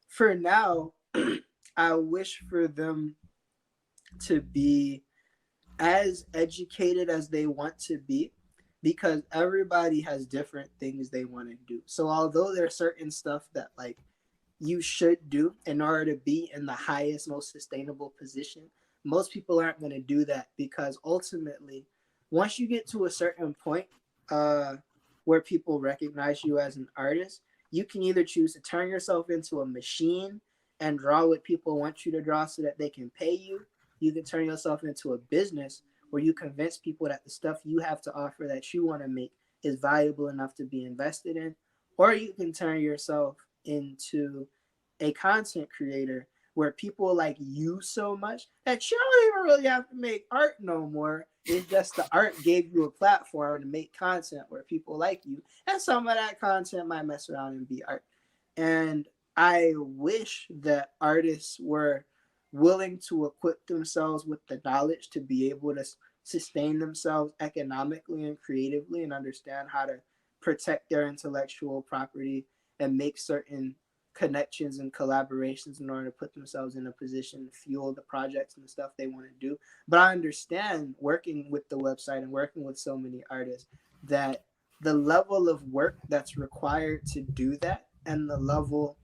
For now, I wish for them to be as educated as they want to be, because everybody has different things they want to do. So although there's certain stuff that like you should do in order to be in the highest, most sustainable position, most people aren't going to do that, because ultimately, once you get to a certain point uh, where people recognize you as an artist, you can either choose to turn yourself into a machine and draw what people want you to draw so that they can pay you. You can turn yourself into a business where you convince people that the stuff you have to offer that you want to make is valuable enough to be invested in. Or you can turn yourself into a content creator where people like you so much that you don't even really have to make art no more. It's just the art gave you a platform to make content where people like you, and some of that content might mess around and be art. And I wish that artists were willing to equip themselves with the knowledge to be able to sustain themselves economically and creatively, and understand how to protect their intellectual property and make certain connections and collaborations in order to put themselves in a position to fuel the projects and the stuff they want to do. But I understand, working with the website and working with so many artists, that the level of work that's required to do that and the level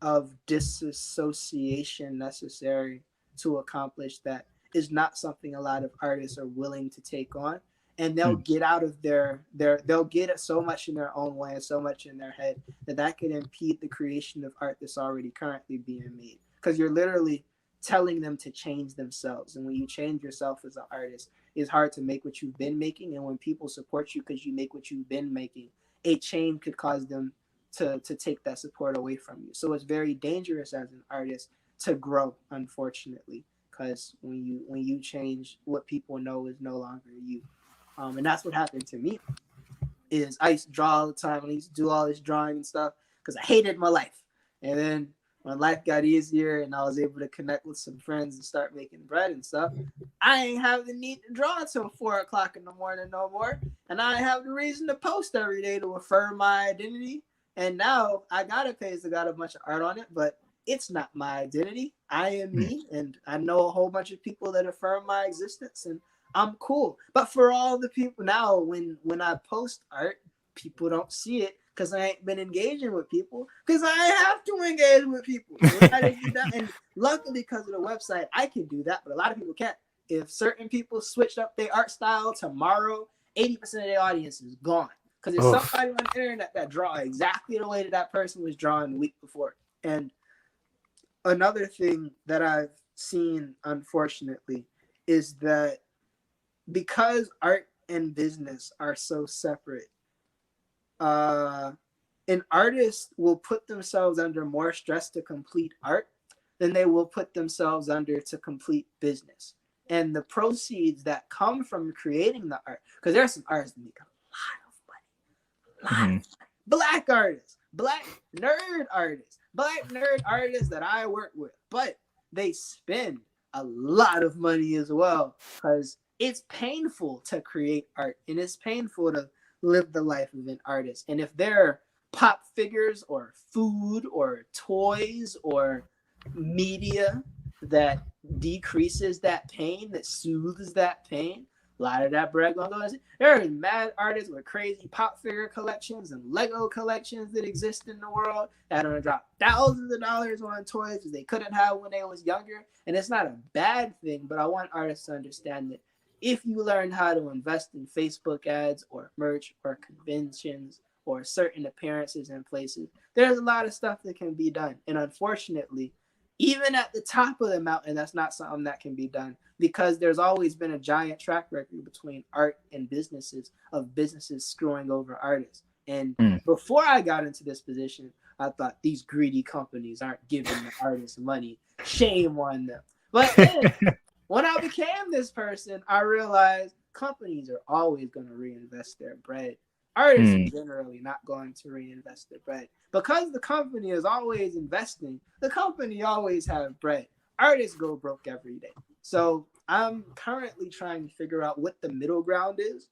of disassociation necessary to accomplish that is not something a lot of artists are willing to take on. And they'll get out of they'll get so much in their own way and so much in their head that could impede the creation of art that's already currently being made, because you're literally telling them to change themselves. And when you change yourself as an artist, it's hard to make what you've been making. And when people support you because you make what you've been making, a change could cause them to take that support away from you. So it's very dangerous as an artist to grow, unfortunately, because when you change, what people know is no longer you. And that's what happened to me. Is I used to draw all the time, and I used to do all this drawing and stuff because I hated my life. And then when life got easier and I was able to connect with some friends and start making bread and stuff, I ain't have the need to draw until 4 o'clock in the morning no more. And I have the reason to post every day to affirm my identity. And now I got a page that got a bunch of art on it, but it's not my identity. I am me, and I know a whole bunch of people that affirm my existence, and I'm cool. But for all the people now, when I post art, people don't see it because I ain't been engaging with people, because I have to engage with people. So I didn't do that. And luckily, because of the website, I can do that, but a lot of people can't. If certain people switched up their art style tomorrow, 80% of their audience is gone. Because there's somebody on the internet that draw exactly the way that that person was drawing the week before. And another thing that I've seen, unfortunately, is that because art and business are so separate, an artist will put themselves under more stress to complete art than they will put themselves under to complete business. And the proceeds that come from creating the art, because there are some artists that make a lot of money, black artists, black nerd artists that I work with, but they spend a lot of money as well, because it's painful to create art and it's painful to live the life of an artist. And if there are pop figures or food or toys or media that decreases that pain, that soothes that pain, a lot of that bread gonna go. There are mad artists with crazy pop figure collections and Lego collections that exist in the world that are gonna drop thousands of dollars on toys that they couldn't have when they was younger. And it's not a bad thing, but I want artists to understand that if you learn how to invest in Facebook ads or merch or conventions or certain appearances in places, there's a lot of stuff that can be done. And unfortunately, even at the top of the mountain, that's not something that can be done, because there's always been a giant track record between art and businesses of businesses screwing over artists. And before I got into this position, I thought these greedy companies aren't giving the artists money. Shame on them. But then, when I became this person, I realized companies are always going to reinvest their bread. Artists are generally not going to reinvest their bread. Because the company is always investing, the company always have bread. Artists go broke every day. So I'm currently trying to figure out what the middle ground is